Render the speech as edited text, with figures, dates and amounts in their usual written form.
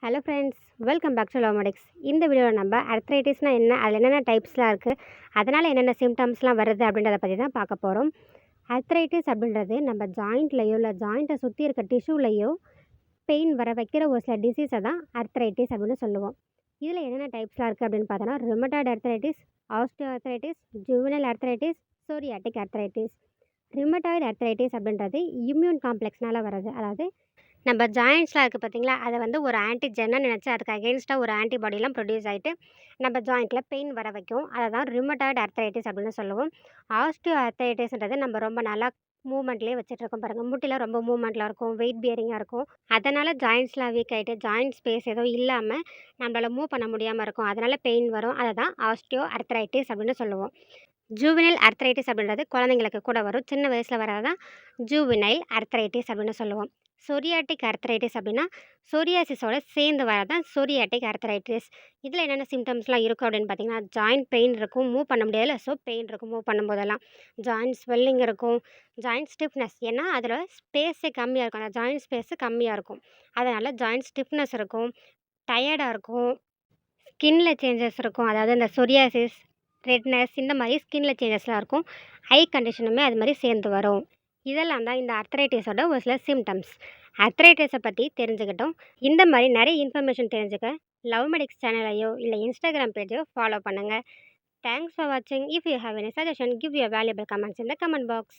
Hello friends, welcome back to Lovemedics. இந்த வீடியோவில் நம்ம அர்த்ரைட்டிஸ்னால் என்ன, அதில் என்னென்ன டைப்ஸ்லாம் இருக்குது, அதனால் என்னென்ன சிம்டம்ஸ்லாம் வருது அப்படின்றத பற்றி தான் பார்க்க போகிறோம். அர்த்ரைட்டிஸ் அப்படின்றது நம்ம ஜாயிண்ட்லேயோ இல்லை ஜாயிண்ட்டை சுற்றி இருக்க டிஷ்யூலையோ பெயின் வர வைக்கிற ஒரு சில டிசீஸை தான் அர்த்ரைட்டிஸ் அப்படின்னு சொல்லுவோம். இதில் என்னென்ன டைப்ஸ்லாம் இருக்குது அப்படின்னு பார்த்தோன்னா rheumatoid அர்த்ரைட்டிஸ், osteo அர்த்ரைட்டிஸ், juvenile அர்த்ரைட்டிஸ், psoriatic அர்த்ரைட்டிஸ். Rheumatoid அர்த்ரைட்டிஸ் அப்படின்றது இம்யூன் காம்ப்ளெக்ஸ்னால் வர்றது. அதாவது நம்ம ஜாயிண்ட்ஸ்லாம் இருக்குது பார்த்தீங்களா, அதை வந்து ஒரு ஆன்டிஜென்னு நினச்சி அதுக்கு அகெயின்ஸ்டாக ஒரு ஆன்டிபாடிலாம் ப்ரொடியூஸ் ஆகிட்டு நம்ம ஜாயிண்ட்டில் பெயின் வர வைக்கும். அதை தான் ரிமட்டாய்டு அர்த்ரைட்டிஸ் அப்படின்னு சொல்லுவோம். ஆஸ்டியோ அர்த்ரைட்டிஸ்ன்றது நம்ம ரொம்ப நாளாக மூவ்மெண்ட்லேயே வச்சுட்ருக்கோம் பாருங்கள். முட்டிலாம் ரொம்ப மூவ்மெண்ட்டில் இருக்கும், வெயிட் பியரிங்காக இருக்கும். அதனால் ஜாயிண்ட்ஸ்லாம் வீக் ஆகிட்டு ஜாயிண்ட் ஸ்பேஸ் எதுவும் இல்லாமல் நம்மளால் மூவ் பண்ண முடியாமல் இருக்கும். அதனால் பெயின் வரும். அதை தான் ஆஸ்டியோ அர்த்ரைட்டிஸ் அப்படின்னு சொல்லுவோம். ஜூவினைல் அர்த்ரைட்டிஸ் அப்படின்றது குழந்தைங்களுக்கு கூட வரும். சின்ன வயசில் வரதான் ஜூவினைல் அர்த்ரைட்டிஸ் அப்படின்னு சொல்லுவோம். சொரியாட்டிக் அர்த்ரைட்டிஸ் அப்படின்னா சொரியாசிஸோட சேர்ந்து வரதான் சொரியாட்டிக் அர்த்ரைட்டிஸ். இதில் என்னென்ன சிம்டம்ஸ்லாம் இருக்கும் அப்படின்னு பார்த்தீங்கன்னா, ஜாயிண்ட் பெயின் இருக்கும், மூவ் பண்ண முடியாதுல, ஸோ பெயின் இருக்கும் மூவ் பண்ணும்போதெல்லாம். ஜாயிண்ட் ஸ்வெல்லிங் இருக்கும், ஜாயிண்ட் ஸ்டிஃப்னஸ், ஏன்னா அதில் ஸ்பேஸே கம்மியாக இருக்கும், அந்த ஜாயிண்ட் ஸ்பேஸு கம்மியாக இருக்கும். அதனால் ஜாயிண்ட் ஸ்டிஃப்னஸ் இருக்கும், டயர்டாக இருக்கும், ஸ்கின்ல சேஞ்சஸ் இருக்கும். அதாவது இந்த சொரியாசிஸ், ரெட்னஸ் இந்த மாதிரி ஸ்கின்ல சேஞ்சஸ்லாம் இருக்கும். ஐ கண்டிஷனுமே அது மாதிரி சேர்ந்து வரும். இதெல்லாம் தான் இந்த அர்த்ரைட்டிஸோட ஒரு சில சிம்டம்ஸ். அர்த்ரைட்டிஸை பற்றி தெரிஞ்சுக்கிட்டோம். இந்த மாதிரி நிறைய இன்ஃபர்மேஷன் தெரிஞ்சுக்க லவ்மெடிக்ஸ் சேனலையோ இல்லை இன்ஸ்டாகிராம் பேஜையோ ஃபாலோ பண்ணுங்கள். தேங்க்ஸ் ஃபார் வாட்சிங். If you have any suggestion, give you valuable comments in the comment box.